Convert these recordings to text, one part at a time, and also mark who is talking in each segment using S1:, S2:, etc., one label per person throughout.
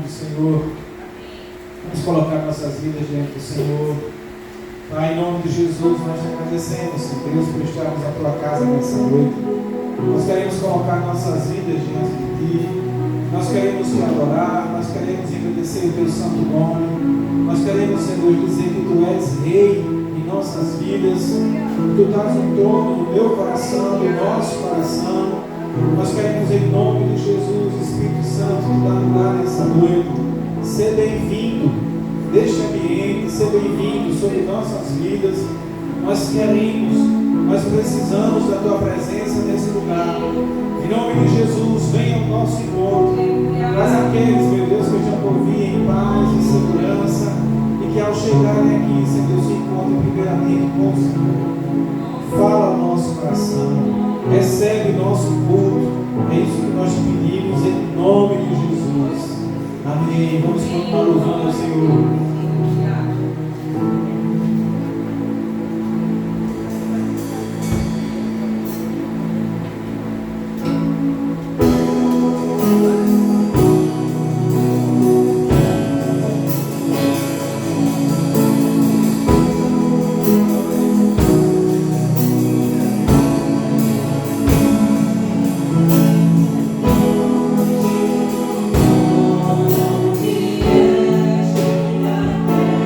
S1: do Senhor. Vamos colocar nossas vidas diante do Senhor. Pai, em nome de Jesus, nós te agradecemos, Senhor Deus, por estarmos na tua casa nessa noite. Nós queremos colocar nossas vidas diante de ti. Nós queremos te adorar, nós queremos agradecer o teu santo nome. Nós queremos, Senhor, dizer que tu és rei em nossas vidas. Tu estás no trono do meu coração, do nosso coração. Nós queremos, em nome de Jesus, Espírito Santo, te dar lugar nessa noite. Ser bem-vindo deste ambiente, ser bem-vindo sobre nossas vidas. Nós queremos, nós precisamos da tua presença nesse lugar. Em nome de Jesus, venha ao nosso encontro. Traz aqueles, meu Deus, que já por vir em paz e segurança, e que ao chegarem aqui, Senhor Deus, se encontrem primeiramente com o Senhor. Fala ao nosso coração. Recebe nosso culto. É isso que nós te pedimos em nome de Jesus. Amém. Vamos continuar louvando ao Senhor.
S2: Yeah.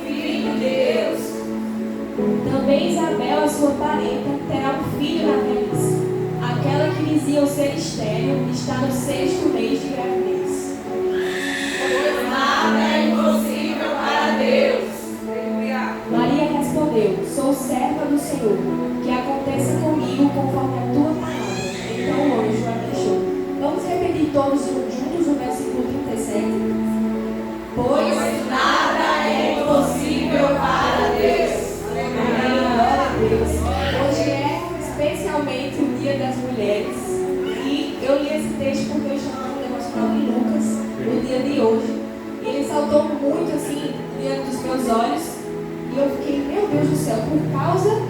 S2: Filho de hoje. E ele saltou muito assim diante dos meus olhos. E eu fiquei, meu Deus do céu, por causa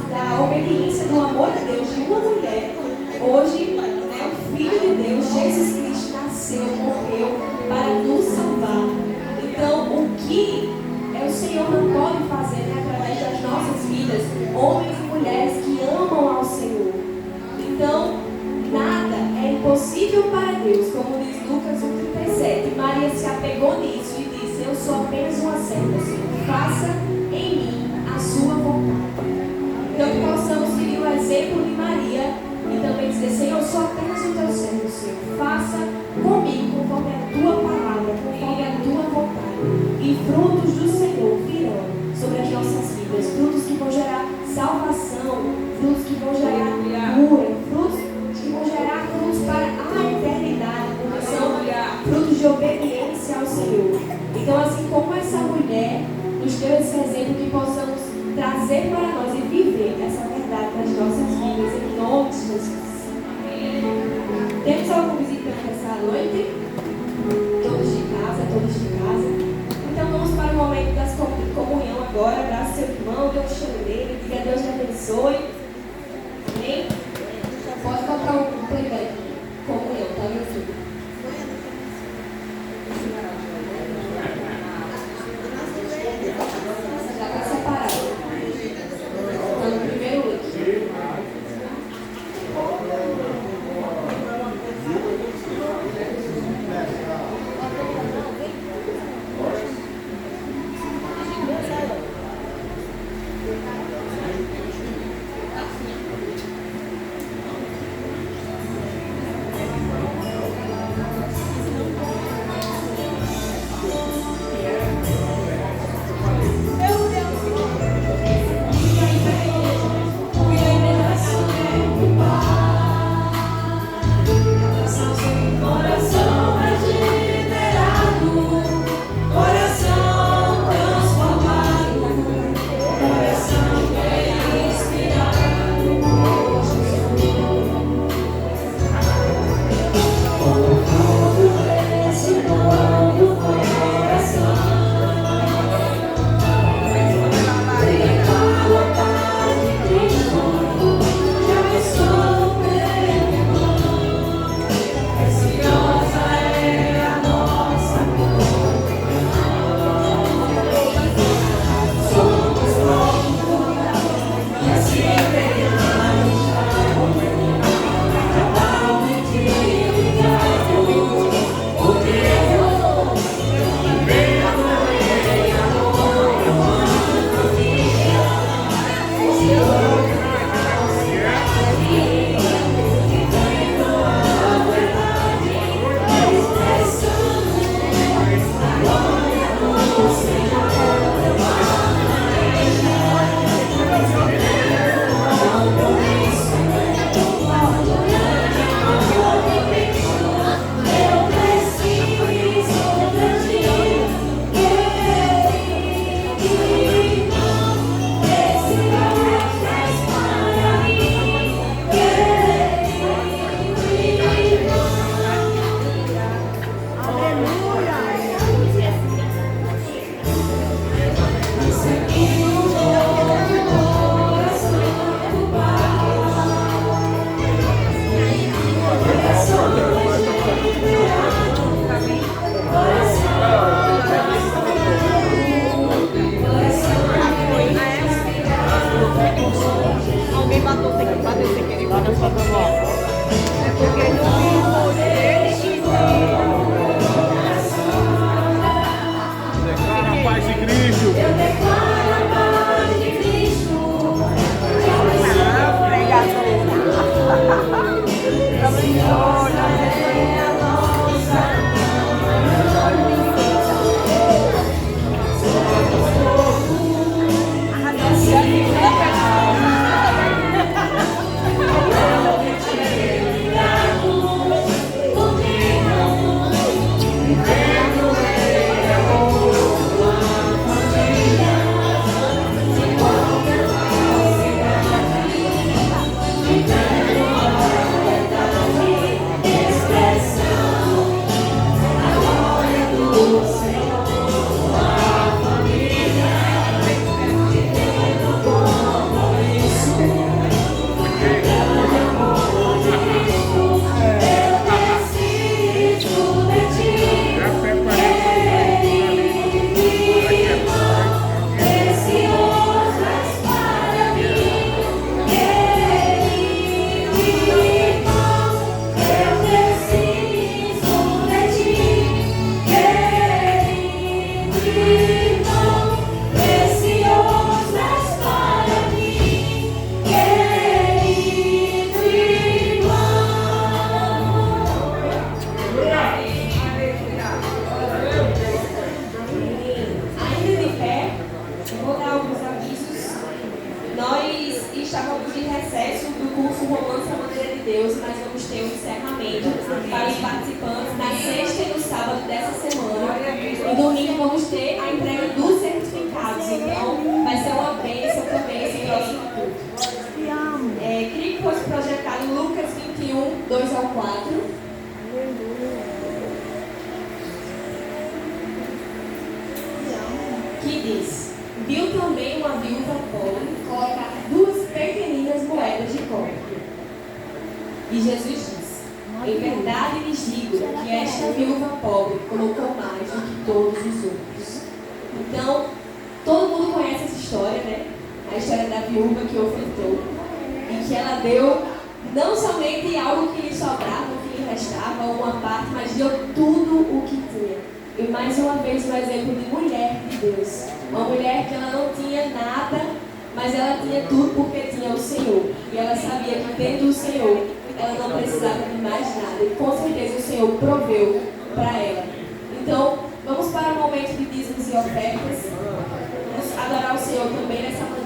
S2: da obediência, do amor de Deus, de uma mulher, hoje, né, o Filho de Deus, Jesus Cristo, nasceu, morreu para nos salvar. Então, o que o Senhor não pode fazer, né, através das nossas vidas, homens e mulheres que amam ao Senhor. Então, nada é impossível para Deus, como diz Lucas 1,37. Maria se apegou nisso e disse: eu sou apenas uma serva, Senhor, faça em mim a sua vontade. Então, que possamos seguir o exemplo de Maria e também dizer: Senhor, eu sou apenas o teu servo, Senhor, faça comigo conforme a tua palavra, conforme a tua vontade. E frutos do Senhor virão sobre as nossas vidas, frutos que vão gerar salvação, frutos que vão gerar cura, frutos que vão gerar frutos para a eternidade, porque são frutos de obediência ao Senhor. Então, assim como essa mulher nos deu esse exemplo, que possamos trazer para nós e viver essa verdade nas nossas vidas, em nome de Jesus. Temos algum visitante essa noite? Todos de casa. Então vamos para o momento da comunhão agora. Abraça seu irmão, dê um cheiro nele, diga: Deus te abençoe. Amém? Pode colocar um playback. Comunhão, tá no YouTube. Já está separado. Está no primeiro link. E domingo vamos ter a entrega dos certificados. Então, vai ser uma bênção também esse próximo culto. Queria que fosse projetado Lucas 21, 2 ao 4. Que diz: viu também uma viúva pobre colocar 2 pequeninas moedas de cobre. E Jesus disse: em verdade lhes digo que esta viúva pobre colocou mais do que todos os outros. Então, todo mundo conhece essa história, né? A história da viúva que ofertou. E que ela deu não somente algo que lhe sobrava, o que lhe restava, ou uma parte, mas deu tudo o que tinha. E mais uma vez um exemplo de mulher de Deus. Uma mulher que ela não tinha nada, mas ela tinha tudo porque tinha o Senhor. E ela sabia que tendo o Senhor, ela não precisava de mais nada. E com certeza o Senhor proveu para ela. Então, vamos para o momento de dízimos e ofertas. Vamos adorar o Senhor também nessa maneira.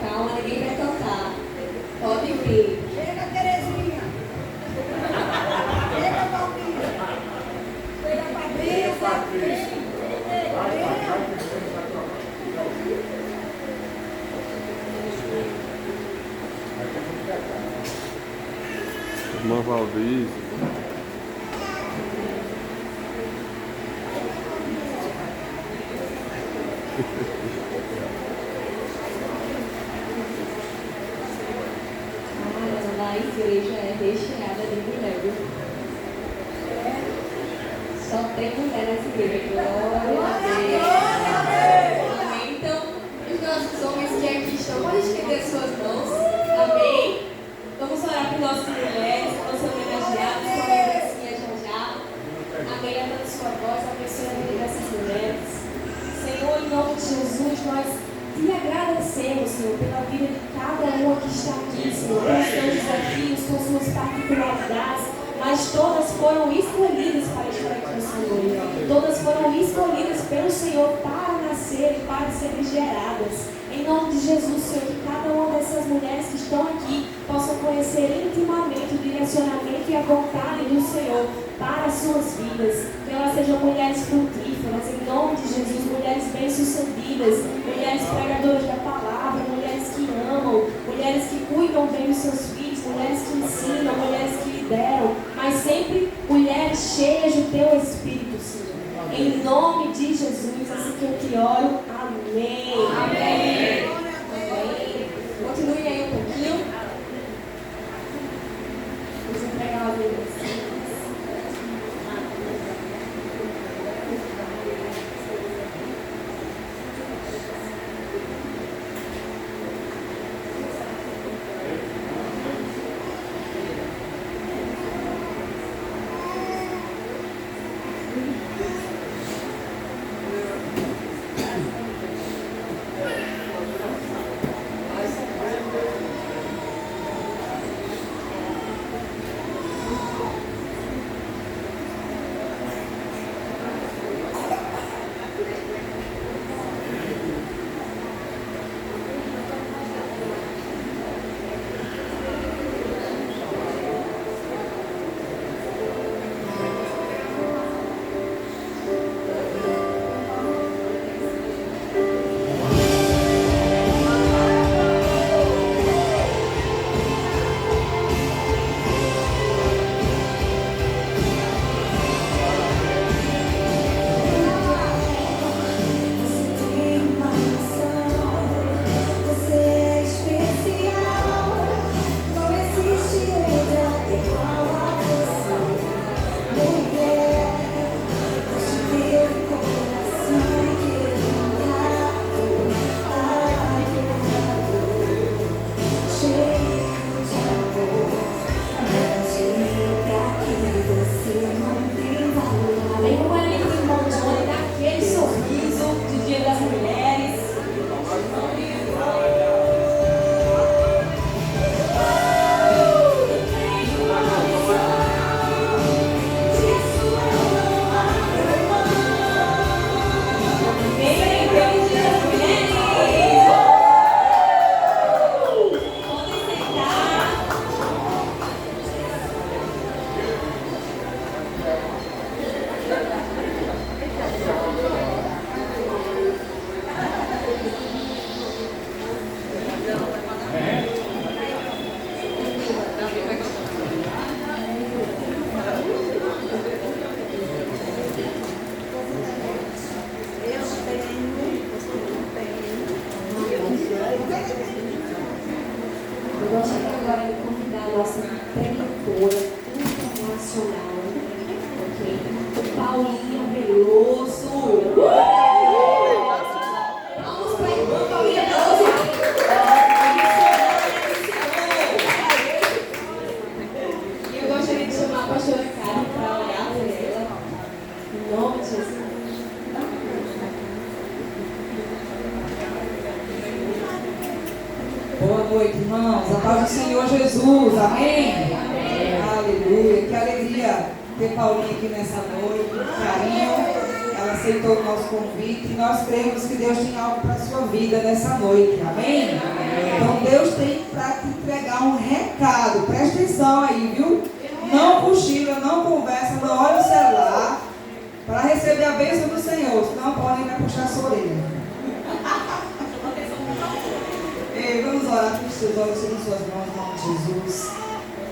S2: calma, ninguém vai cantar. Pode vir.
S3: Chega, Terezinha. Chega, Palmira. Chega, Patrícia.
S4: Irmã Valdir.
S2: A igreja é recheada de mulher, viu? Só tem mulher nessa igreja. Glória a Deus. Amém. Então, os nossos homens que aqui estão, podem estender suas mãos. Amém. Vamos orar por nossas mulheres, que vão ser homenageadas com a membresia já já. Amém. Levanta sua voz, abençoe a vida dessas mulheres. Senhor, em nome de Jesus, nós te agradecemos, Senhor, pela vida de cada uma que está aqui, Senhor, pelos seus desafios, com suas particularidades, mas todas foram escolhidas para estar aqui, Senhor. Todas foram escolhidas pelo Senhor para nascer e para serem geradas. Em nome de Jesus, Senhor, que cada uma dessas mulheres que estão aqui possam conhecer intimamente o direcionamento e a vontade do Senhor para as suas vidas. Que elas sejam mulheres frutíferas, em nome de Jesus, mulheres bem-sucedidas, mulheres pregadoras da palavra, mulheres que amam, mulheres que cuidam bem dos seus filhos, mulheres que ensinam, mulheres que lideram, mas sempre mulheres cheias do teu Espírito, Senhor. Em nome de Jesus, assim que eu te oro. Amém. Amém. Amém. Continue aí um pouquinho. Vamos entregar a Deus.
S5: Boa noite, irmãos. A paz do Senhor Jesus. Amém? Amém. Aleluia. Que alegria ter Paulinho aqui nessa noite. Carinho. ela aceitou o nosso convite e nós cremos que Deus tem algo para a sua vida nessa noite. Amém? Então Deus tem para te entregar um recado. Presta atenção aí, viu? Não cochila, não conversa, não olha o celular para receber a bênção do Senhor. Senão podem vai puxar a sua orelha. Ei, vamos orar com os seus olhos sobre suas mãos, em nome de Jesus.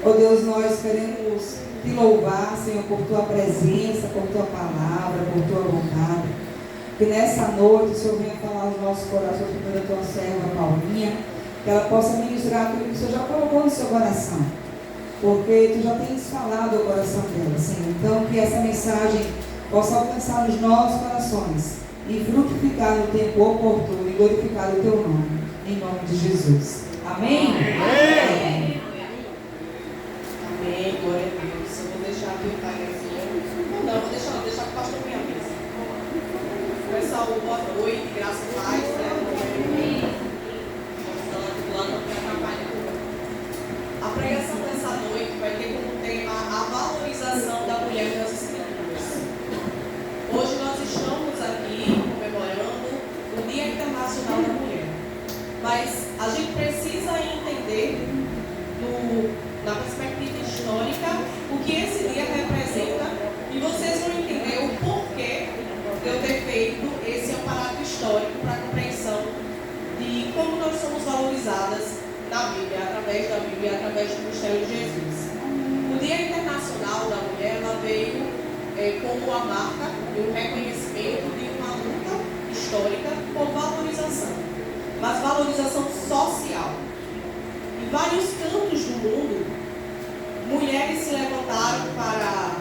S5: Oh Deus, nós queremos te louvar, Senhor, por tua presença, por tua palavra, por tua vontade. Que nessa noite o Senhor venha falar aos nossos corações, por meio da tua serva Paulinha, que ela possa ministrar aquilo que o Senhor já colocou no seu coração. Porque tu já tens falado ao coração dela, Senhor. Então, que essa mensagem possa alcançar os nossos corações e frutificar no tempo oportuno e glorificar o teu nome. Em nome de Jesus. Amém? Amém.
S6: Amém, glória a Deus. Eu vou deixar aqui o paizinho. Não, vou deixar com o pastor minha vez. Pessoal, boa noite, graças a paz, né? Vamos falar do plano para atrapalhar. A pregação dessa noite vai ter como tema a valorização da mulher nas Escrituras. Hoje nós estamos aqui comemorando o Dia Internacional da Mulher. Mas a gente precisa entender na perspectiva histórica o que esse dia representa e vocês vão entender o porquê de eu ter feito esse aparato histórico para a compreensão de como nós somos valorizadas na Bíblia, através do mistério de Jesus. O Dia Internacional da Mulher ela veio como a marca de um reconhecimento de uma luta histórica por valorização, mas valorização social. Em vários cantos do mundo, mulheres se levantaram para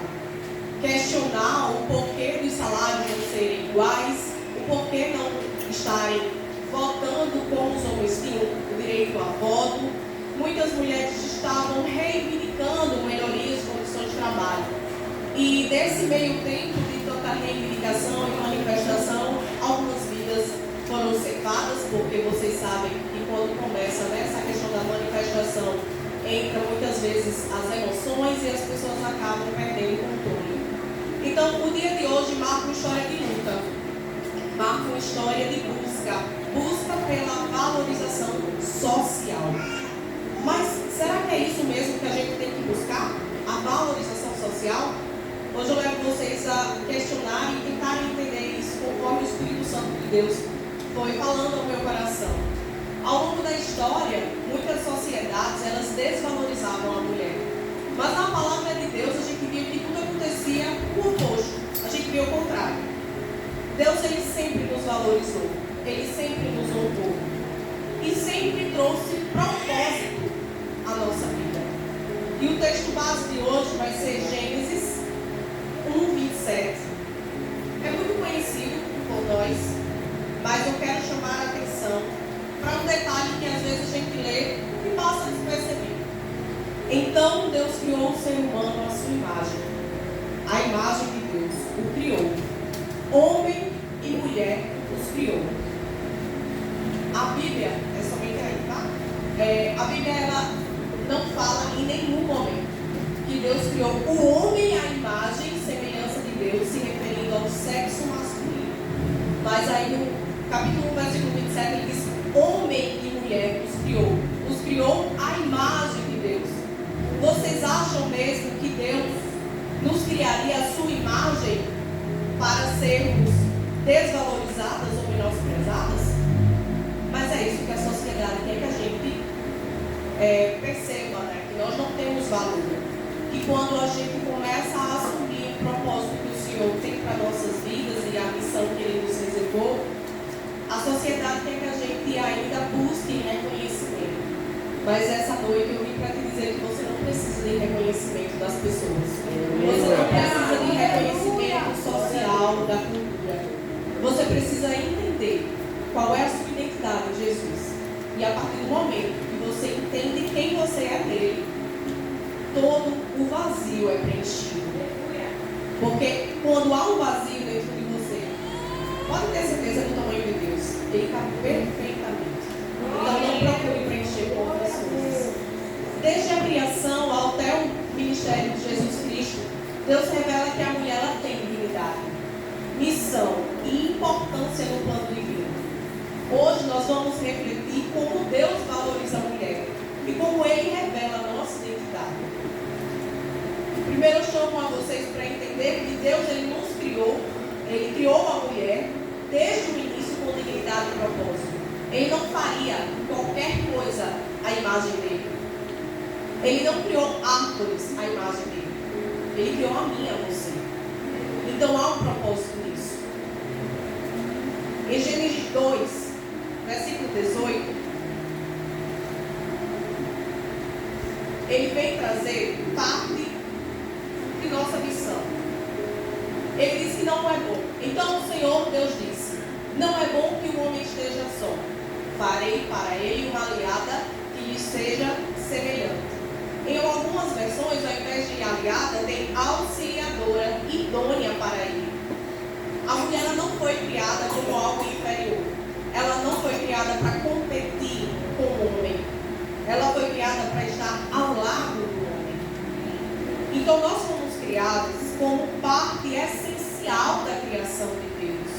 S6: questionar o porquê dos salários não serem iguais, o porquê não estarem votando como os homens tinham o direito a voto. Muitas mulheres estavam reivindicando melhorias de condições de trabalho. E desse meio tempo de tanta reivindicação e manifestação, algumas vidas foram cefadas, porque vocês sabem que quando começa essa questão da manifestação, entra muitas vezes as emoções e as pessoas acabam perdendo o controle. Então, o dia de hoje marca uma história de luta, marca uma história de busca pela valorização social. Mas será que é isso mesmo que a gente tem que buscar? A valorização social? Hoje eu levo vocês a questionar e tentar entender isso conforme o Espírito Santo de Deus foi falando ao meu coração. Ao longo da história, muitas sociedades elas desvalorizavam a mulher. Mas na palavra de Deus a gente viu que tudo acontecia o oposto. A gente viu o contrário. Deus ele sempre nos valorizou. Ele sempre nos honrou. E sempre trouxe propósito à nossa vida. E o texto base de hoje vai ser Gênesis 1:27. É muito conhecido por nós, mas eu quero chamar a atenção para um detalhe que às vezes a gente lê e passa despercebido. Então Deus criou o ser humano à sua imagem. A imagem de Deus o criou. Homem e mulher os criou. A Bíblia, é somente aí, tá? A Bíblia ela não fala em nenhum momento que Deus criou o homem à imagem e semelhança de Deus, se referindo ao sexo masculino. Mas aí no capítulo 1, versículo 27, ele diz: homem e mulher os criou à imagem de Deus. Vocês acham mesmo que Deus nos criaria a sua imagem para sermos desvalorizadas ou menosprezadas? Mas é isso que a sociedade quer que a gente perceba, né? Que nós não temos valor. Que quando a gente começa a assumir o propósito que o Senhor tem para nossas vidas e a missão que Ele nos reservou, a sociedade quer que a gente ainda busque reconhecimento. Mas essa noite eu vim para te dizer que você não precisa de reconhecimento das pessoas. Você não precisa de reconhecimento social da cultura. Você precisa entender qual é a sua identidade em Jesus. E a partir do momento que você entende quem você é nele, todo o vazio é preenchido. Porque quando há um vazio dentro de você, pode ter certeza do tamanho de Deus. Ele cabe perfeitamente. Então não procure preencher com outras coisas. Desde a criação até o ministério de Jesus Cristo, Deus revela que a mulher ela tem dignidade, missão Deus ele nos criou, ele criou a mulher desde o início com dignidade e propósito. Ele não faria qualquer coisa à imagem dele. Ele não criou árvores à imagem dele. Ele criou a mim e a você. Então há um propósito nisso. Em Gênesis 2, versículo 18, ele vem trazer parte de nossa missão. Ele disse que não é bom. Então o Senhor Deus disse: não é bom que o homem esteja só. Farei para ele uma aliada que lhe seja semelhante. Em algumas versões, ao invés de aliada, tem auxiliadora idônea para ele. A mulher não foi criada como algo inferior. Ela não foi criada para competir com o homem. Ela foi criada para estar ao lado do homem. Então nós fomos criados como parte essencial da criação de Deus.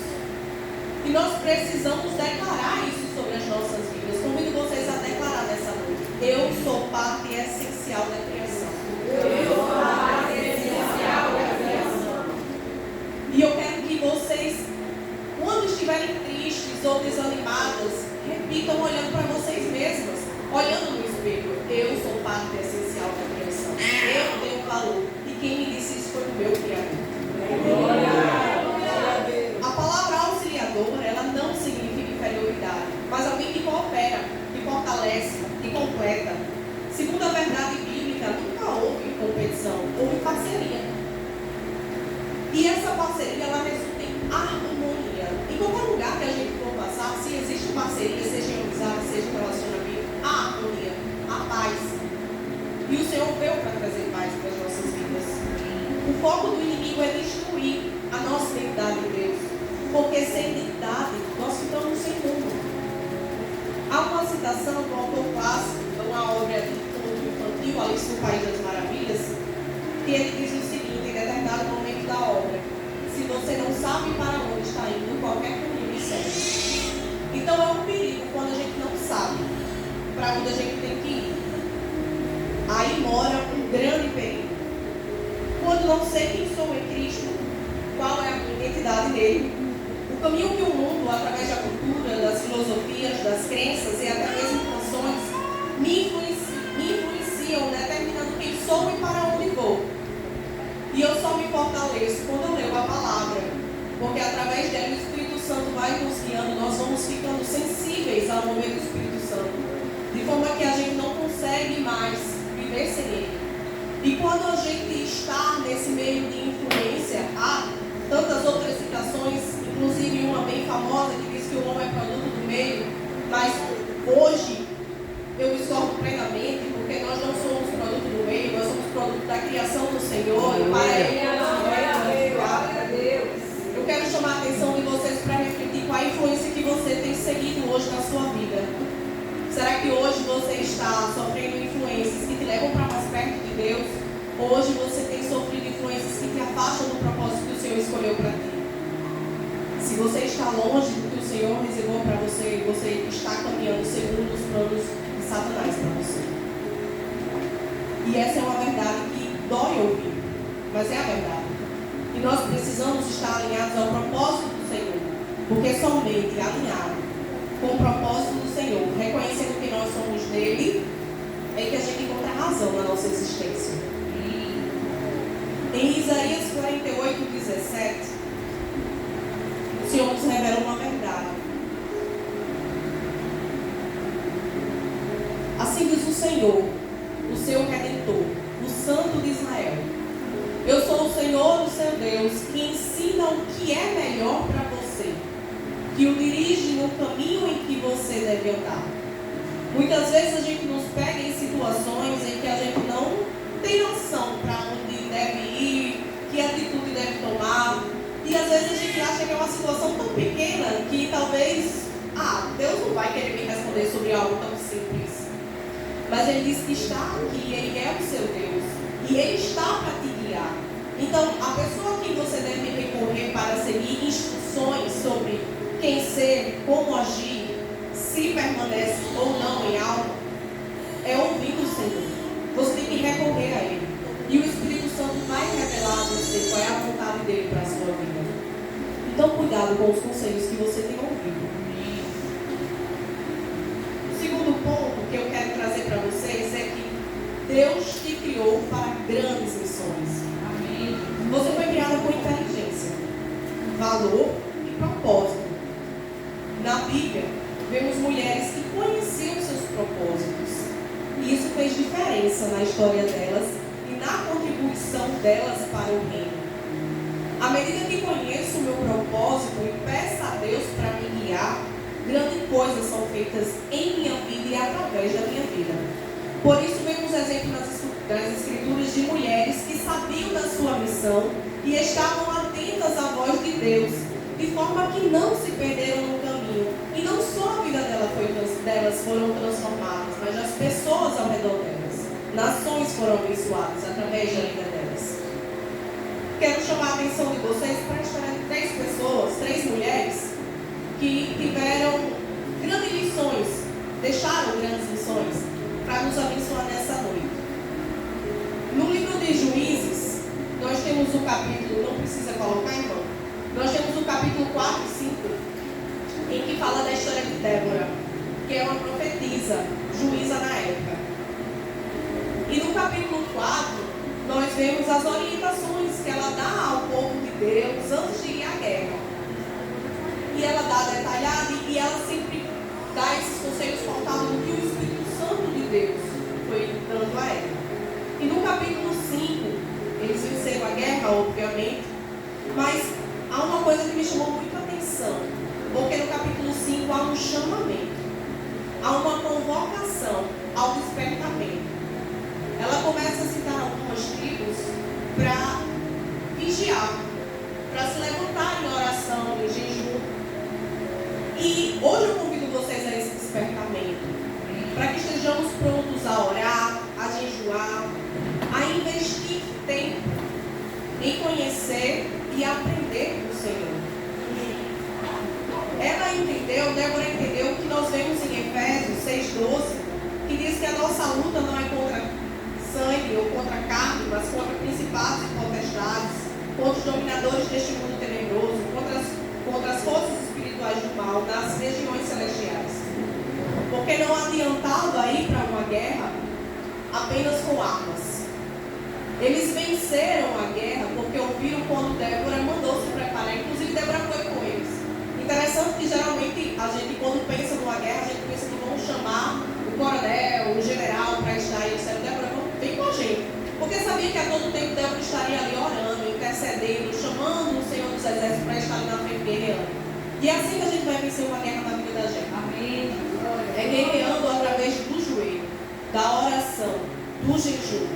S6: E nós precisamos declarar isso sobre as nossas vidas. Convido vocês a declarar nessa noite: eu sou parte essencial da criação.
S3: Eu sou parte essencial da criação.
S6: E eu quero que vocês, quando estiverem tristes ou desanimadas, repitam olhando para vocês mesmas, olhando no espelho: eu sou parte essencial da criação. Eu tenho valor. E quem me disse isso foi o meu Criador. A palavra auxiliadora, ela não significa inferioridade, mas alguém que coopera, que fortalece, que completa. Segundo a verdade bíblica, nunca houve competição, houve parceria. E essa parceria, ela resulta em harmonia. Em qualquer lugar que a gente for passar, se existe parceria, seja em amizade, seja em relacionamento, há harmonia, há paz. E o Senhor veio para trazer paz para as nossas vidas. O foco do inimigo é destruir a nossa identidade em Deus. Porque sem identidade, nós ficamos sem rumo. Há uma citação do autor clássico, de uma obra de conto infantil, Alice no País das Maravilhas, que ele diz o seguinte, em determinado momento da obra: se você não sabe para onde está indo, qualquer caminho serve. Então é um perigo quando a gente não sabe para onde a gente tem que ir. Aí mora um grande perigo. Quando não sei quem sou em Cristo, qual é a minha identidade nele, o caminho que o mundo, através da cultura, das filosofias, das crenças e até mesmo canções, me influenciam, determinando quem sou e para onde vou. E eu só me fortaleço quando eu leio a palavra, porque através dela o Espírito Santo vai nos guiando, nós vamos ficando sensíveis ao mover do Espírito Santo, de forma que a gente não consegue mais viver sem ele. E quando a gente está nesse meio de influência, há tantas outras citações, inclusive uma bem famosa que diz que o homem é produto do meio, mas hoje eu discordo plenamente, porque nós não somos produto do meio, nós somos produto da criação do Senhor, e para ele eu quero chamar a atenção de vocês para refletir qual a influência que você tem seguido hoje na sua vida. Será que hoje você está sofrendo influências que te levam para mais perto de Deus? Hoje você tem sofrido influências que te afastam do propósito que o Senhor escolheu para ti? Se você está longe do que o Senhor reservou para você, você está caminhando segundo os planos de Satanás para você. E essa é uma verdade que dói ouvir, mas é a verdade. E nós precisamos estar alinhados ao propósito do Senhor, porque somente alinhado com o propósito do Senhor, reconhecendo que nós somos dele, é que a gente encontra razão na nossa existência. Em Isaías 48:17, o Senhor nos revela uma verdade. Assim diz o Senhor, o seu Redentor, o Santo de Israel: eu sou o Senhor, o seu Deus, que ensina o que é melhor para você, que o dirige no caminho em que você deve andar. Muitas vezes a gente nos pega em situações em que a gente não tem noção para onde deve ir, que atitude deve tomar. E às vezes a gente acha que é uma situação tão pequena que talvez, Deus não vai querer me responder sobre algo tão simples. Mas Ele diz que está aqui, Ele é o seu Deus. E Ele está para te guiar. Então, a pessoa a quem você deve recorrer para seguir instruções sobre quem ser, como agir, se permanece ou não em algo, é ouvir o Senhor. Você tem que recorrer a Ele. E o Espírito Santo vai revelar a você qual é a vontade dele cuidado com os conselhos que você tem ouvido. O segundo ponto que eu quero trazer para vocês é que Deus te criou para grandes missões.
S3: Amém.
S6: Você foi criada com inteligência, valor e propósito. Na Bíblia, vemos mulheres que conheciam seus propósitos. E isso fez diferença na história delas e na contribuição delas para o reino. À medida que conheço o meu propósito e peço a Deus para me guiar, grandes coisas são feitas em minha vida e através da minha vida. Por isso, vemos exemplos das Escrituras de mulheres que sabiam da sua missão e estavam atentas à voz de Deus, de forma que não se perderam no caminho. E não só a vida delas foram transformadas, mas as pessoas ao redor delas. Nações foram abençoadas através da vida delas. Quero chamar a atenção de vocês para a história de 3 pessoas, 3 mulheres, que tiveram grandes lições, deixaram grandes lições para nos abençoar nessa noite. No livro de Juízes, nós temos o capítulo, não precisa colocar, irmão, nós temos o capítulo 4 e 5, em que fala da história de Débora, que é uma profetisa, juíza na época. E no capítulo 4, nós vemos as orientações que ela dá ao povo de Deus antes de ir à guerra. E ela dá detalhado e ela sempre dá esses conselhos pautados no que o Espírito Santo de Deus foi dando a ela. E no capítulo 5, eles venceram a guerra, obviamente, mas há uma coisa que me chamou muito a atenção, porque no capítulo 5 há um chamamento, há uma convocação ao despertamento. Ela começa a citar algumas tribos para vigiar, para se levantar em oração, em jejum. E hoje eu convido vocês a esse despertamento, para que estejamos prontos a orar, a jejuar, a investir tempo em conhecer e aprender do Senhor. Ela entendeu, Débora entendeu o que nós vemos em Efésios 6,12, que diz que a nossa luta não é contra sangue ou contra carne, mas contra principados e potestades, contra os dominadores deste mundo tenebroso, contra as forças espirituais do mal nas regiões celestiais. Porque não adiantava ir para uma guerra apenas com armas. Eles venceram a guerra porque ouviram quando Débora mandou se preparar. Inclusive, Débora foi com eles. Interessante que geralmente a gente, quando pensa numa guerra, a gente pensa que vão chamar o coronel, o general para estar aí. Disseram, Débora, vem com a gente. Porque sabia que a todo tempo Débora estaria ali orando, intercedendo, chamando o Senhor dos Exércitos para estar ali na frente guerreando. E é assim que a gente vai vencer uma guerra na vida da gente.
S3: Amém.
S6: É guerreando através do joelho, da oração, do jejum.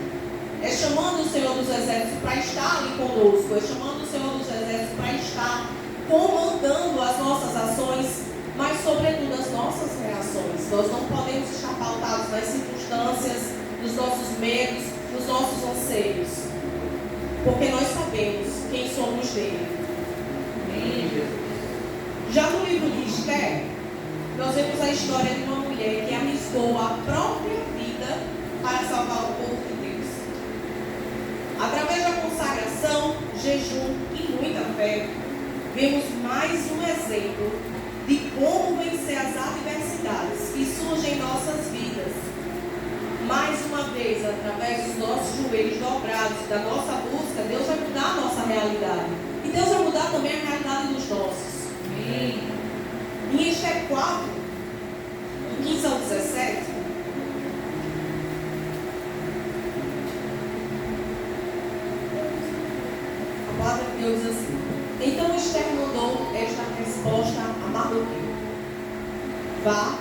S6: É chamando o Senhor dos Exércitos para estar ali conosco. É chamando o Senhor dos Exércitos para estar comandando as nossas ações, mas sobretudo as nossas reações. Nós não podemos estar pautados nas circunstâncias, nos nossos medos, nos nossos anseios, porque nós sabemos quem somos dele. Já no livro de Esther, nós vemos a história de uma mulher que arriscou a própria vida para salvar o povo de Deus. Através da consagração, jejum e muita fé, vemos mais um exemplo de como vencer as adversidades que surgem em nossas vidas. Mais uma vez, através dos nossos joelhos dobrados, da nossa busca, Deus vai mudar a nossa realidade. E Deus vai mudar também a realidade dos nossos. Amém. Em Esther 4, do 15 ao 17, a palavra de Deus diz assim: então Esther mandou esta resposta a Mardoqueu: vá,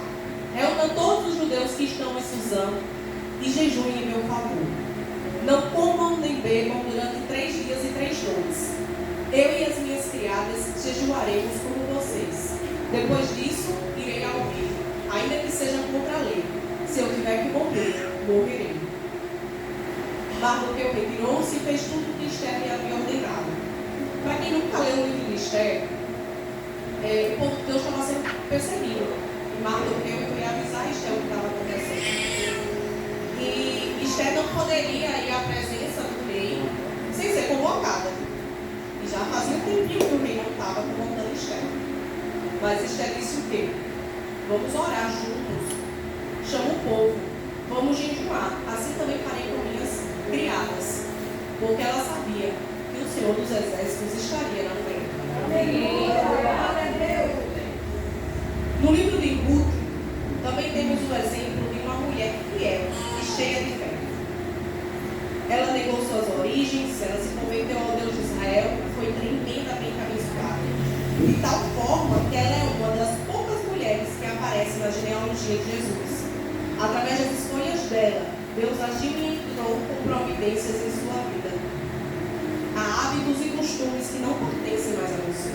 S6: reúna todos os judeus que estão em Suzã e jejuem em meu favor. Não comam nem bebam durante 3 dias e 3 noites. Eu e as minhas criadas jejuaremos como vocês. Depois disso, irei ao rei, ainda que seja contra a lei. Se eu tiver que morrer, morrerei. Mardoqueu retirou-se e fez tudo o que Esther lhe havia ordenado. Para quem nunca leu o livro de Esther, o povo de Deus estava sendo perseguido. E Mardoqueu foi avisar Esther o que estava acontecendo. E Esther não poderia ir à presença do rei sem ser convocada. E já Já fazia um tempinho que o rei não estava convocando Esther. Mas Esther disse o quê? Vamos orar juntos. Chama o povo. Vamos jejuar. Assim também farei com minhas criadas. Porque ela sabia que o Senhor dos Exércitos estaria na frente. No livro de Ruth, também temos o exemplo de uma mulher fiel e cheia de fé. Ela negou suas origens, ela se converteu ao Deus de Israel, foi tremendamente abençoada. De tal forma que ela é uma das poucas mulheres que aparece na genealogia de Jesus. Através das escolhas dela, Deus agiu e entrou com providências em sua vida. Há hábitos e costumes que não pertencem mais a você.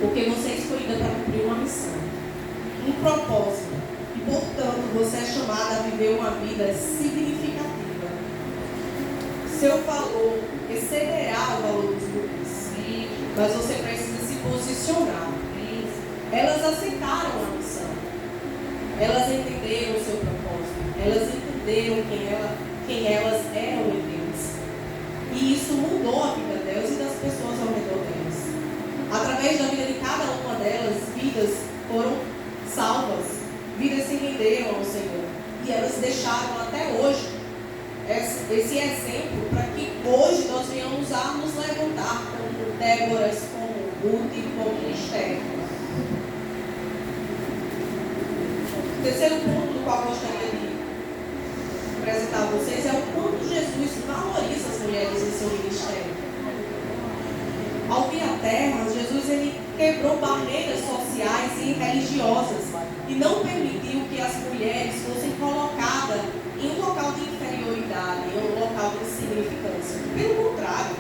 S6: Porque você é escolhida para cumprir uma missão, um propósito. E, portanto, você é chamada a viver uma vida significativa. Seu valor excederá o valor dos lugares. Mas você precisa se posicionar. Elas aceitaram a missão. Elas entenderam o seu propósito. Elas entenderam quem elas eram em Deus. E isso mudou a vida delas e das pessoas ao redor delas. Através da vida de cada uma delas, vidas foram salvas. Vidas se renderam ao Senhor. E elas deixaram até hoje esse exemplo para que hoje nós venhamos a nos levantar como Déboras, como Ruth e como Esther. O terceiro ponto do qual eu gostaria de apresentar a vocês é o quanto Jesus valoriza as mulheres em seu ministério. Ao vir à terra, Jesus ele quebrou barreiras sociais e religiosas e não permitiu que as mulheres fossem colocadas em um local de inferioridade, em um local de insignificância. Pelo contrário,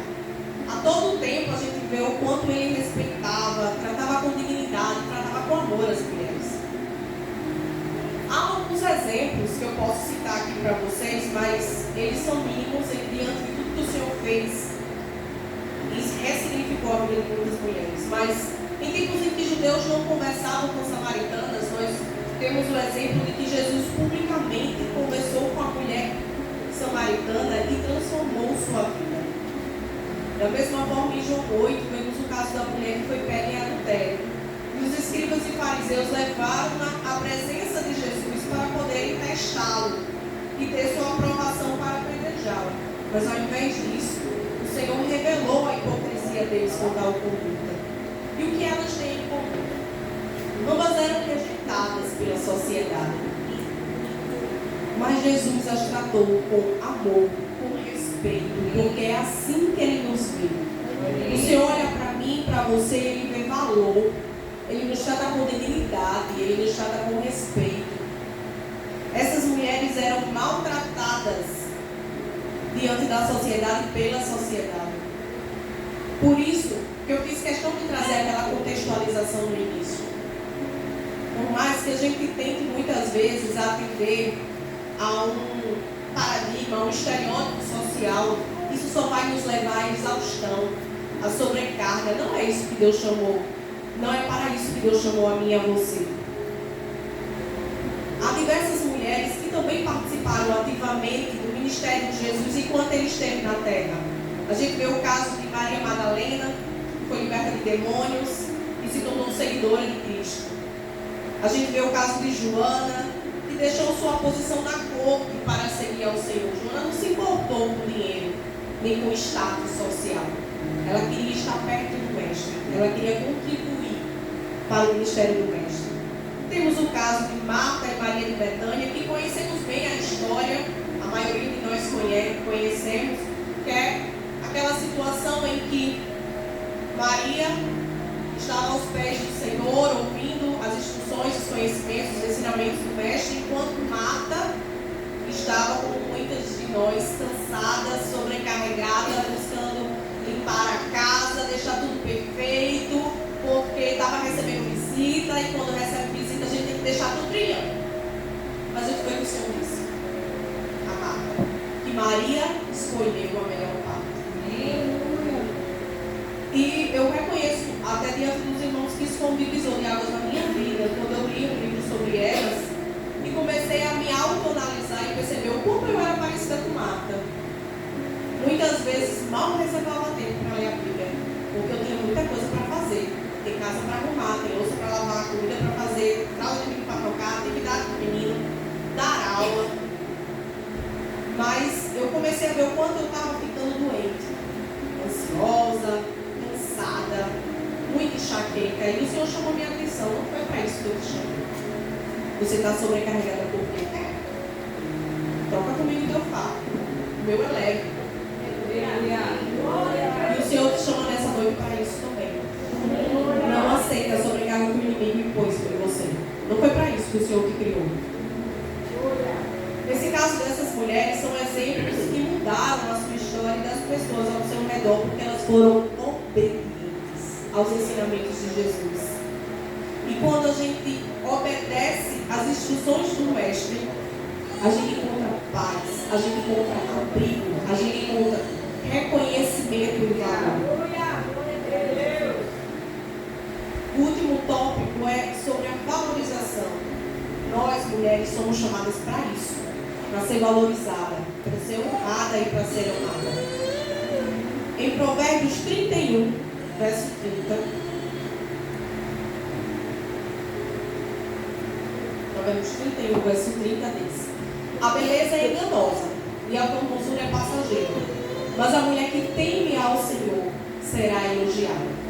S6: a todo tempo a gente vê o quanto ele respeitava, tratava com dignidade, tratava com amor as mulheres. Há alguns exemplos que eu posso citar aqui para vocês, mas eles são mínimos diante de tudo que o Senhor fez. Isso ressignificou a vida de muitas mulheres. Mas em tempos em que judeus não conversavam com samaritanas, nós temos o exemplo de que Jesus publicamente conversou com a mulher samaritana e transformou sua vida. Da mesma forma, em João 8, vemos o caso da mulher que foi pega em adultério. E os escribas e fariseus levaram-na à presença de Jesus para poderem testá-lo e ter sua aprovação para apedrejá-lo. Mas ao invés disso, o Senhor revelou a hipocrisia deles com tal conduta. E o que elas têm em comum? Ambas eram rejeitadas pela sociedade. Mas Jesus as tratou com amor, com respeito, porque é assim que Ele nos vê. O Senhor olha para mim e para você, Ele vê valor. Ele nos trata com dignidade, Ele nos trata com respeito. Essas mulheres eram maltratadas diante da sociedade e pela sociedade. Por isso que eu fiz questão de trazer aquela contextualização no início. Por mais que a gente tente muitas vezes atender a um paradigma, a um estereótipo social, isso só vai nos levar à exaustão, à sobrecarga. Não é isso que Deus chamou. Não é para isso que Deus chamou a mim e a você. Há diversas mulheres que também participaram ativamente do ministério de Jesus enquanto Ele esteve na terra. A gente vê o caso de Maria Madalena, que foi liberta de demônios e se tornou seguidora de Cristo. A gente vê o caso de Joana, que deixou sua posição na corte para seguir ao Senhor. Joana não se importou com dinheiro, nem com status social. Ela queria estar perto do Mestre. Ela queria contribuir para o ministério do Mestre. Temos o caso de Marta e Maria de Betânia, que conhecemos bem a história, a maioria de nós conhecemos, que é aquela situação em que Maria estava aos pés do Senhor, ouvindo as instruções, os conhecimentos, os ensinamentos do Mestre, enquanto Marta estava, como muitas de nós, cansada, sobrecarregada, buscando limpar a casa, deixar tudo perfeito, porque estava recebendo visita, e quando recebe visita a gente tem que deixar tudo brilhando. Mas o que foi que o Senhor disse? A Marta, que Maria escolheu a melhor parte. E eu reconheço, até diante dos irmãos, que isso foi um divisor de águas na minha vida, quando eu li um livro sobre elas, e comecei a me autoanalisar e perceber o quanto eu era parecida com Marta. Muitas vezes mal reservava tempo para ler a Bíblia. porque eu tinha muita coisa para fazer. Tem casa para arrumar, tem louça para lavar, comida para fazer, fralda de menino para trocar, atividade para o menino, dar aula. Mas eu comecei a ver o quanto eu estava ficando doente, ansiosa, cansada, muita enxaqueca. E o Senhor chamou minha atenção, não foi para isso que eu te chamei. Você está sobrecarregada por quê? Troca comigo o teu fardo. O meu é leve. E o Senhor te chama nessa noite para isso também. Não aceita a sobrecarga que o inimigo impôs sobre você. Não foi para isso que o Senhor te criou. Nesse caso dessas mulheres, são exemplos que mudaram a sua história e das pessoas ao seu redor, porque elas foram obedientes aos ensinamentos de Jesus. E quando a gente obedece às instruções do Mestre, a gente encontra paz, a gente encontra abrigo, a gente encontra reconhecimento e valor. O último tópico é sobre a valorização. Nós, mulheres, somos chamadas para isso, para ser valorizada, para ser honrada e para ser amada. Em Provérbios 31, verso 30, Provérbios 31, verso 30 diz: a beleza é enganosa e a formosura é passageira, mas a mulher que teme ao Senhor será elogiada.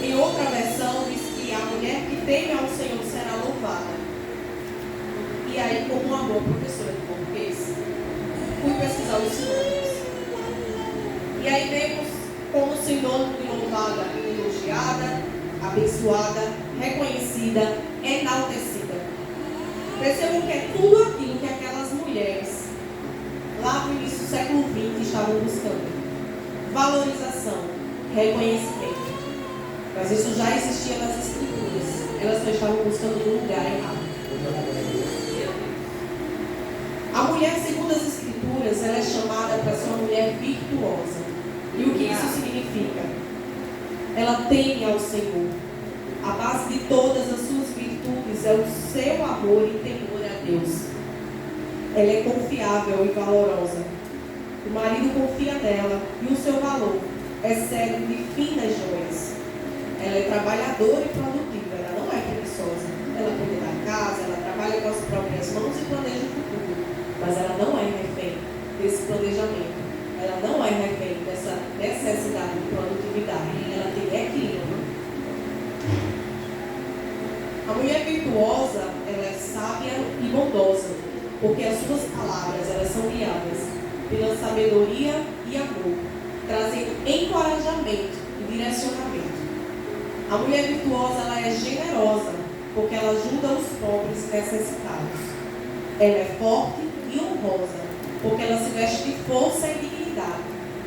S6: Em outra versão diz que a mulher que teme ao Senhor será louvada. E aí, como uma boa professora de português, fui pesquisar os sinônimos. E aí vemos como sinônimo de louvada: elogiada, abençoada, reconhecida, enaltecida. Percebam que é tudo aquilo que aquelas mulheres lá no início do século XX estavam buscando: valorização, reconhecimento. Mas isso já existia nas Escrituras. Elas só estavam buscando no lugar errado. A mulher, segundo as Escrituras, ela é chamada para ser uma mulher virtuosa. E o que isso significa? Ela teme ao Senhor. A base de todas as suas virtudes é o seu amor e temor a Deus. Ela é confiável e valorosa. O marido confia nela e o seu valor é cego de finas joias. Ela é trabalhadora e produtiva, ela não é preguiçosa. Ela cuida da casa, ela trabalha com as próprias mãos e planeja o futuro. Mas ela não é refém desse planejamento. Ela não é refém dessa necessidade de produtividade. Ela tem equilíbrio. A mulher virtuosa, ela é sábia e bondosa, porque as suas palavras, elas são guiadas pela sabedoria e amor, trazendo encorajamento e direcionamento. A mulher virtuosa, ela é generosa, porque ela ajuda os pobres necessitados. Ela é forte e honrosa, porque ela se veste de força e dignidade,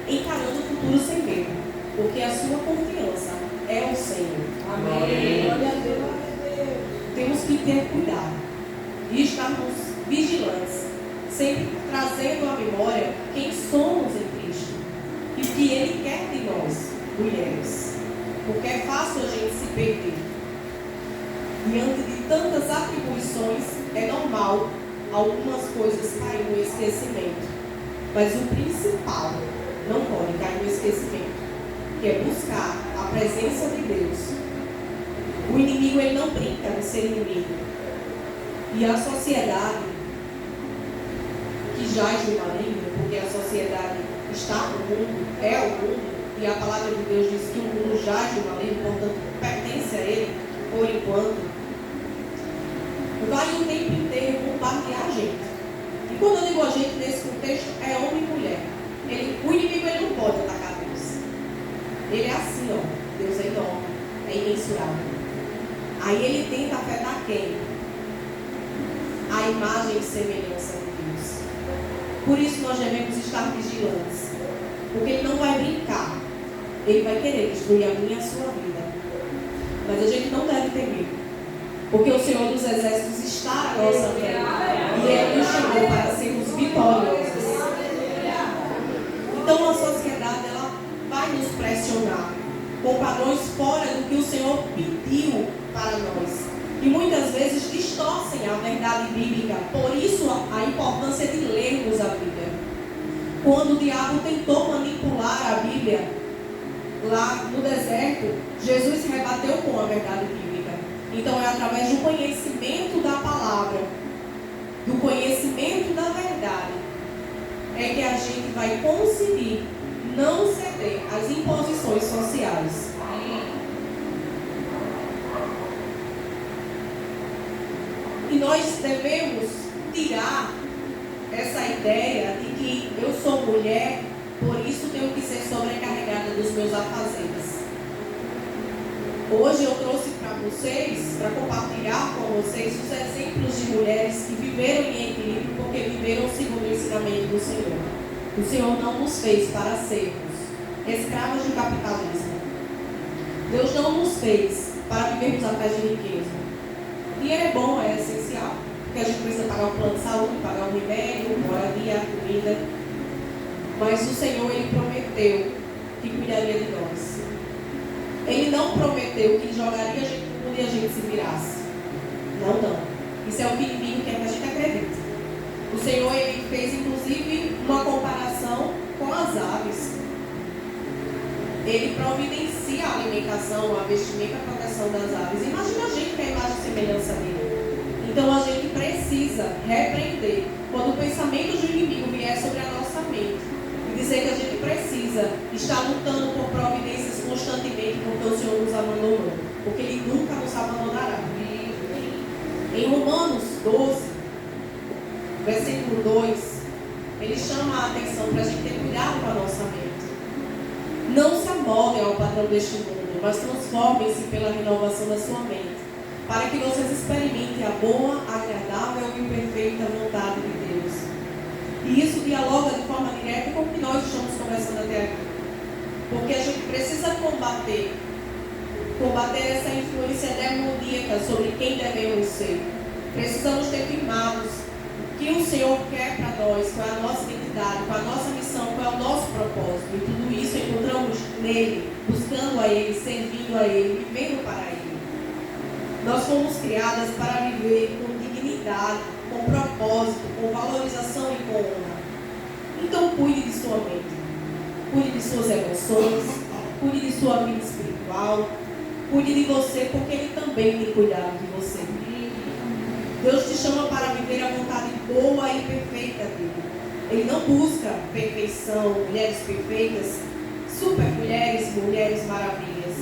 S6: encarando o futuro sem medo, porque a sua confiança é o Senhor. Amém. Glória a Deus. Temos que ter cuidado e estarmos vigilantes, sempre trazendo à memória quem somos em Cristo e o que Ele quer de nós, mulheres. Porque é fácil a gente se perder. Diante de tantas atribuições, é normal algumas coisas cair no esquecimento. Mas o principal não pode cair no esquecimento, que é buscar a presença de Deus. O inimigo, ele não brinca de ser inimigo. E a sociedade que jaz no maligno, porque a sociedade está no mundo, é o mundo, e a palavra de Deus diz que o mundo jaz no maligno, portanto pertence a ele, por enquanto, vai o tempo inteiro bombardear a gente. E quando eu digo a gente nesse contexto, é homem e mulher. O inimigo, ele não pode atacar Deus. Ele é assim, ó. Deus é enorme, é imensurável. Aí ele tenta afetar quem? A imagem e semelhança de Deus. Por isso nós devemos estar vigilantes. Porque ele não vai brincar. Ele vai querer destruir a minha e a sua vida. Mas a gente não deve ter medo. Porque o Senhor dos Exércitos está à nossa frente. E Ele nos chamou para sermos vitoriosos. Então a sociedade, ela vai nos pressionar com padrões fora do que o Senhor pediu para nós. E muitas vezes distorcem a verdade bíblica. Por isso a importância de lermos a Bíblia. Quando o diabo tentou manipular a Bíblia, lá no deserto, Jesus se rebateu com a verdade bíblica. Então é através do conhecimento da palavra, do conhecimento da verdade, é que a gente vai conseguir não ceder às imposições sociais. E nós devemos tirar essa ideia de que eu sou mulher, por isso tenho que ser sobrecarregada dos meus afazeres. Hoje eu trouxe para vocês, para compartilhar com vocês, os exemplos de mulheres que viveram em equilíbrio porque viveram segundo o ensinamento do Senhor. O Senhor não nos fez para sermos escravos do capitalismo. Deus não nos fez para vivermos atrás de riqueza. Dinheiro é bom, é essencial, porque a gente precisa pagar o plano de saúde, pagar o remédio, a moradia, a comida. Mas o Senhor, Ele prometeu que cuidaria de nós. Ele não prometeu que jogaria a gente no mundo e a gente se virasse. Não. Isso é o que o inimigo quer que a gente acredite. O Senhor, Ele fez inclusive uma comparação com as aves. Ele providencia a alimentação, a vestimenta, a proteção das aves. Imagina a gente que é a imagem e semelhança dele. Então a gente precisa repreender quando o pensamento do inimigo vier sobre a nossa mente e dizer que a gente precisa estar lutando por providências constantemente, porque o Senhor nos abandonou, porque Ele nunca nos abandonará. Em Romanos 12, versículo 2, ele chama a atenção para a gente ter cuidado com a nossa mente. Não se amoldem ao padrão deste mundo, mas transformem-se pela renovação da sua mente, para que vocês experimentem a boa, agradável e perfeita vontade de Deus. E isso dialoga de forma direta com o que nós estamos conversando até aqui. Porque a gente precisa combater essa influência demoníaca sobre quem devemos ser. Precisamos ter firmados o que o Senhor quer para nós, qual é a nossa identidade, qual é a nossa missão, qual é o nosso propósito. E tudo isso encontramos nele, buscando a Ele, servindo a Ele, vivendo para Ele. Nós fomos criadas para viver com dignidade, com propósito, com valorização e com honra. Então cuide de sua mente, cuide de suas emoções, cuide de sua vida espiritual, cuide de você, porque Ele também tem cuidado de você. Deus te chama para viver a vontade boa e perfeita dele. Ele não busca perfeição, mulheres perfeitas, super mulheres, mulheres maravilhas.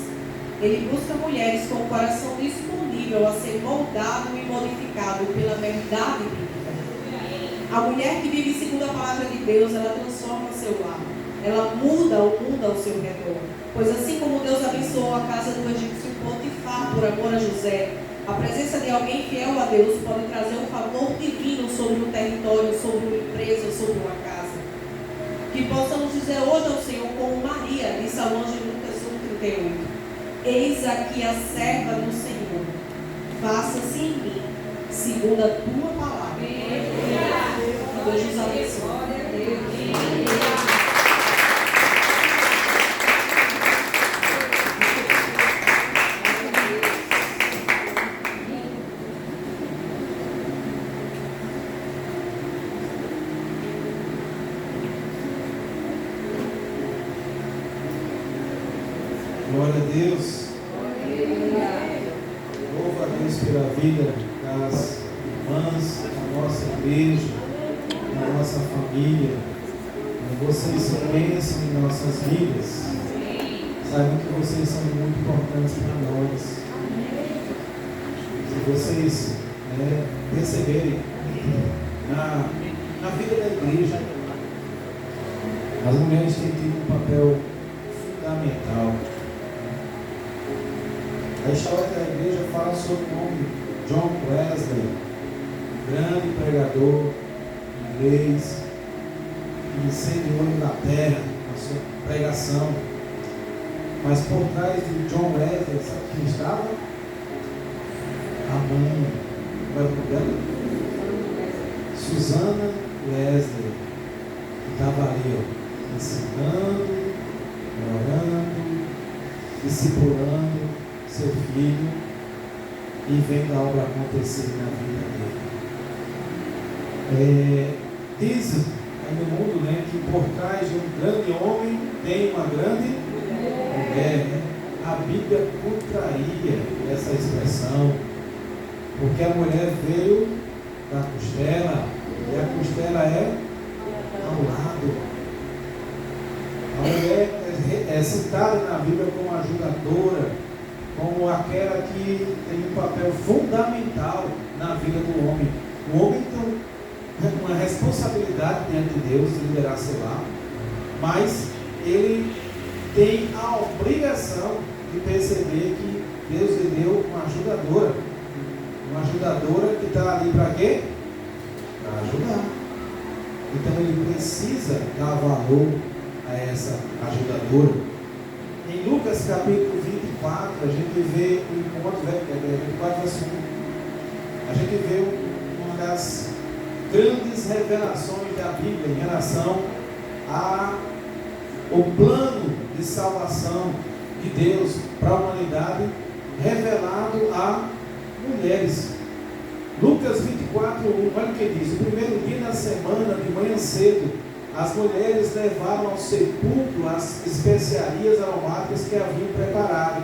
S6: Ele busca mulheres com o coração disponível a ser moldado e modificado pela verdade bíblica. A mulher que vive segundo a palavra de Deus, ela transforma o seu lar. Ela muda o mundo ao seu redor. Pois assim como Deus abençoou a casa do egípcio Potifar por amor a José, a presença de alguém fiel a Deus pode trazer um favor divino sobre um território, sobre uma empresa, sobre uma casa. Que possamos dizer hoje ao Senhor, como Maria, disse ao anjo em Lucas 1:38, eis aqui a serva do Senhor, faça-se em mim, segundo a tua palavra. Que Deus nos abençoe.
S1: Glória a Deus. Louva a Deus pela vida das irmãs, da nossa igreja, da nossa família. Vocês são bênção em nossas vidas. Saibam que vocês são muito importantes para nós. Se vocês perceberem na vida da igreja, as mulheres têm tido um papel fundamental. A história da igreja fala sobre o nome John Wesley, grande pregador inglês, que incendiou a Inglaterra na sua pregação. Mas por trás de John Wesley, sabe quem estava? A mãe, qual é o nome dela? Susana Wesley, que estava ali, ó, ensinando, orando, discipulando seu filho e vendo a obra acontecer na vida dele. Diz aí no mundo, que por trás de um grande homem tem uma grande mulher. mulher, né? A Bíblia contraria essa expressão, porque a mulher veio da costela, e a costela é ao lado. A mulher é citada na Bíblia como ajudadora, como aquela que tem um papel fundamental na vida do homem. O homem tem uma responsabilidade diante de Deus de liderar seu lar, mas ele tem a obrigação de perceber que Deus lhe deu uma ajudadora que está ali para quê? Para ajudar. Então ele precisa dar valor a essa ajudadora. Em Lucas capítulo 24, a gente vê o encontro, 24 verso 1, a gente vê uma das grandes revelações da Bíblia em relação ao plano de salvação de Deus para a humanidade, revelado a mulheres. Lucas 24, 1, olha o que diz: o primeiro dia da semana, de manhã cedo, as mulheres levaram ao sepulcro as especiarias aromáticas que haviam preparado.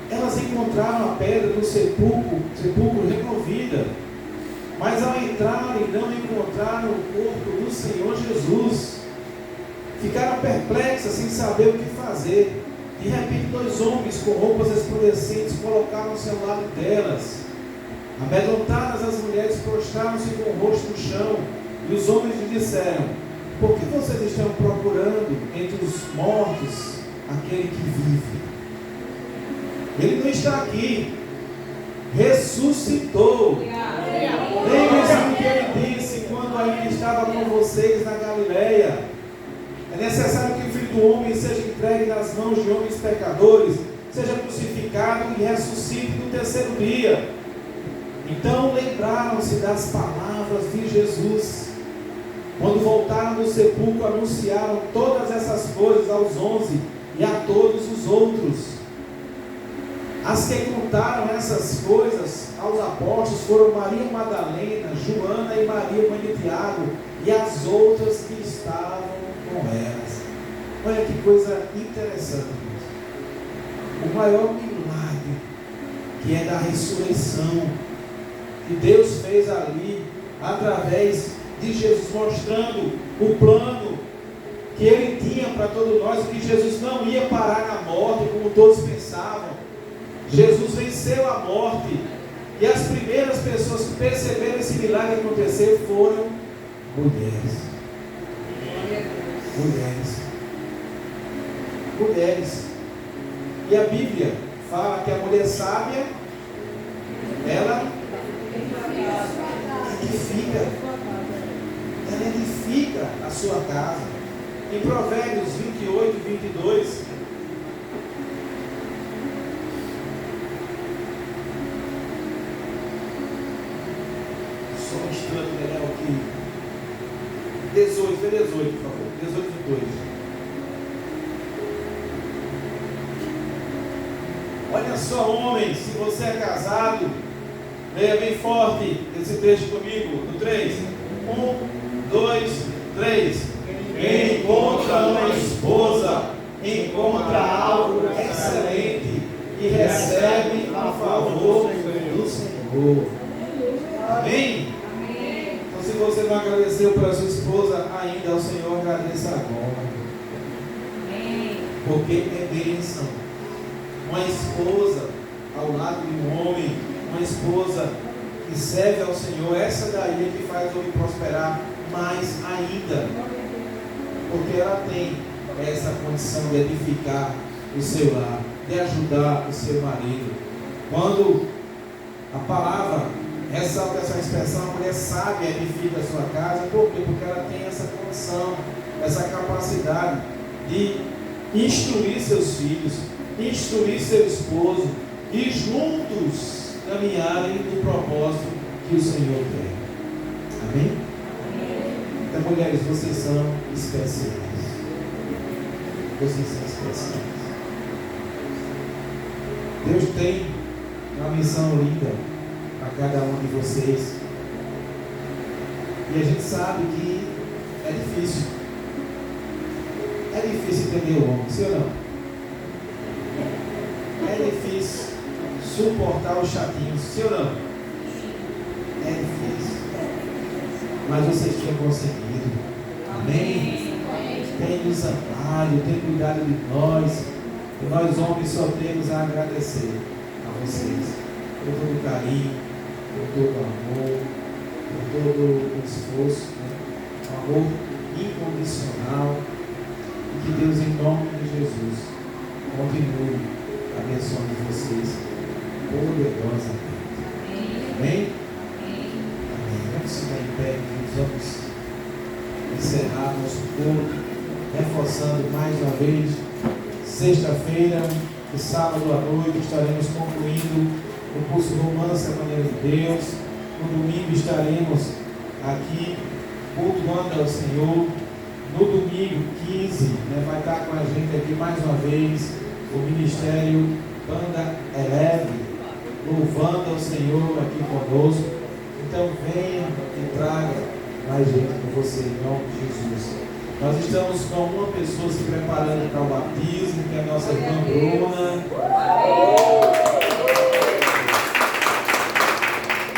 S1: Elas encontraram a pedra do sepulcro removida, mas ao entrarem não encontraram o corpo do Senhor Jesus. Ficaram perplexas, sem saber o que fazer. De repente, dois homens com roupas resplandecentes colocaram-se ao lado delas. Amedrontadas, as mulheres prostraram-se com o rosto no chão, e os homens lhe disseram: por que vocês estão procurando entre os mortos aquele que vive? Ele não está aqui, ressuscitou. Lembre-se do que ele disse quando ainda estava com vocês na Galileia: é necessário que o Filho do Homem seja entregue nas mãos de homens pecadores, seja crucificado e ressuscite no terceiro dia. Então lembraram-se das palavras de Jesus. Quando voltaram do sepulcro, anunciaram todas essas coisas aos 11 e a todos os outros. As que contaram essas coisas aos apóstolos foram Maria Madalena, Joana e Maria, mãe de Tiago, e as outras que estavam com elas. Olha que coisa interessante. O maior milagre, que é da ressurreição, que Deus fez ali, através de Jesus, mostrando o plano que Ele tinha para todos nós, que Jesus não ia parar na morte, como todos pensavam. Jesus venceu a morte, e as primeiras pessoas que perceberam esse milagre acontecer foram mulheres. Mulheres. E a Bíblia fala que a mulher sábia, ela edifica a sua casa. Em Provérbios 28, 22, só um instante, Daniel, aqui. 18, por favor. 18, 22. Olha só, homens, se você é casado, leia bem forte esse texto comigo, no 3. 1, 2, 3. Quem encontra uma esposa, encontra algo excelente e recebe a favor do Senhor. Amém? Então, se você não agradeceu pela sua esposa ainda, ao Senhor agradeça agora. Porque é bênção. Uma esposa ao lado de um homem, uma esposa que serve ao Senhor, essa daí é que faz o homem prosperar mais ainda, porque ela tem essa condição de edificar o seu lar, de ajudar o seu marido. Quando a palavra ressalta essa expressão, a mulher sábia edifica a sua casa, por quê? Porque ela tem essa condição, essa capacidade de instruir seus filhos, instruir seu esposo, e juntos caminharem no propósito que o Senhor quer. Amém? Então, mulheres, vocês são especiais. Vocês são especiais. Deus tem uma missão linda para cada um de vocês. E a gente sabe que é difícil. É difícil entender o homem, sim ou não? suportar os chatinhos, sim ou não? É difícil. Mas vocês tinham conseguido. Amém? Tem nos amado, tem cuidado de nós. E nós homens só temos a agradecer a vocês. Por todo o carinho, por todo o amor, por todo o esforço, né? Um amor incondicional. E que Deus, em nome de Jesus, continue abençoando vocês poderosamente. Amém? Amém. Vamos ficar em pé, vamos encerrar nosso culto, reforçando mais uma vez. Sexta-feira e sábado à noite estaremos concluindo o curso Romance à Maneira de Deus. No domingo estaremos aqui cultuando ao Senhor. No domingo 15, vai estar com a gente aqui mais uma vez o Ministério Banda Eleve, louvando ao Senhor aqui conosco. Então venha e traga mais gente com você em nome de Jesus. Nós estamos com uma pessoa se preparando para o batismo, que é a nossa irmã Bruna.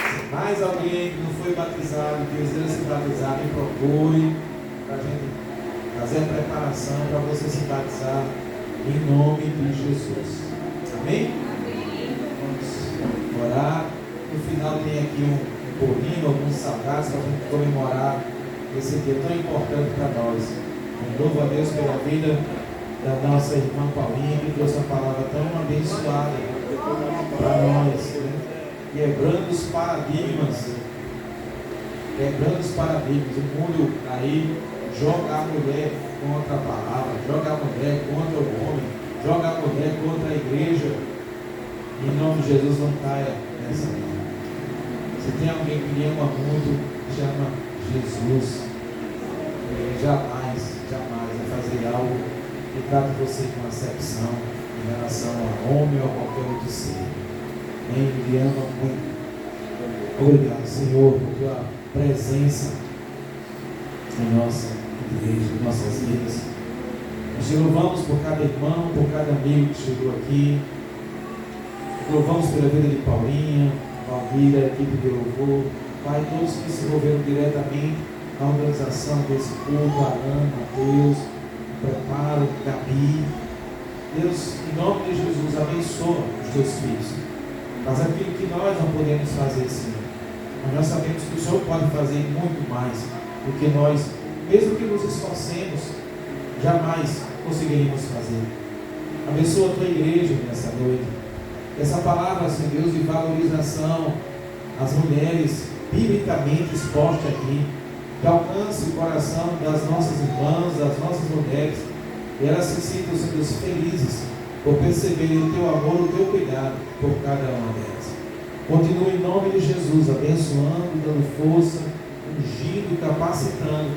S1: Se mais alguém que não foi batizado, que deseja se batizar, me procure para a gente fazer a preparação para você se batizar em nome de Jesus. Amém? Vamos orar. No final tem aqui um bolinho, alguns salgados para a gente comemorar esse dia tão importante para nós. Louvo a Deus pela vida da nossa irmã Paulinha, que trouxe uma palavra tão abençoada para nós, né? Quebrando os paradigmas. Quebrando os paradigmas. O mundo aí joga a mulher contra a palavra, joga a mulher contra o homem, joga a mulher contra a igreja. Em nome de Jesus, não caia nessa linha. Se tem alguém que lhe ama muito, chama Jesus. Jamais vai fazer algo que trate você com acepção em relação a homem ou a qualquer outro ser. Ele lhe ama muito. Obrigado, Senhor, por tua presença em nossa igreja, em nossas vidas. Nós te louvamos por cada irmão, por cada amigo que chegou aqui. Louvamos pela vida de Paulinha, Valvira, a equipe de louvor, Pai, todos que se envolveram diretamente na organização desse culto, Alan, Mateus, preparo, Gabi. Deus, em nome de Jesus, abençoa os teus filhos. Faz aquilo que nós não podemos fazer, Senhor. Mas nós sabemos que o Senhor pode fazer muito mais do que nós, mesmo que nos esforcemos, jamais conseguiríamos fazer. Abençoa a tua igreja nessa noite. Essa palavra, Senhor Deus, de valorização às mulheres biblicamente expostas aqui, que alcance o coração das nossas irmãs, das nossas mulheres, e elas se sintam, Senhor Deus, felizes por perceberem o teu amor, o teu cuidado por cada uma delas. Continue em nome de Jesus, abençoando, dando força, ungindo, capacitando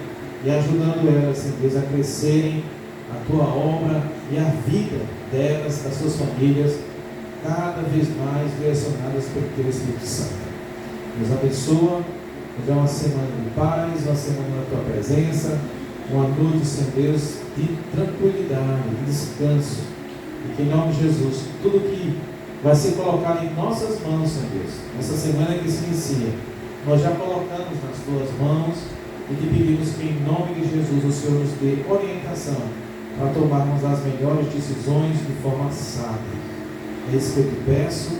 S1: e ajudando elas, Senhor Deus, a crescerem a tua obra e a vida delas, das suas famílias, cada vez mais direcionadas pelo teu Espírito Santo. Nos abençoa, nos dá uma semana de paz, uma semana na tua presença, uma noite, Senhor Deus, de tranquilidade, de descanso. E que em nome de Jesus, tudo que vai ser colocado em nossas mãos, Senhor Deus, nessa semana que se inicia, nós já colocamos nas tuas mãos e te pedimos que em nome de Jesus o Senhor nos dê orientação para tomarmos as melhores decisões de forma sábia. É isso que eu te peço,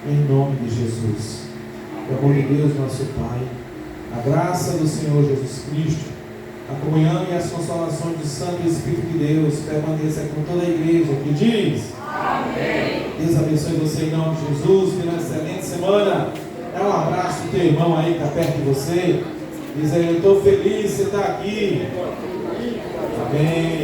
S1: em nome de Jesus. O amor de Deus, nosso Pai, a graça do Senhor Jesus Cristo, a comunhão e as consolações do Santo Espírito de Deus permaneça com toda a igreja que diz amém. Deus abençoe você em nome de Jesus. Tenha uma excelente semana. Dá um abraço do teu irmão aí que está perto de você. Diz aí, eu estou feliz de você estar aqui. Amém.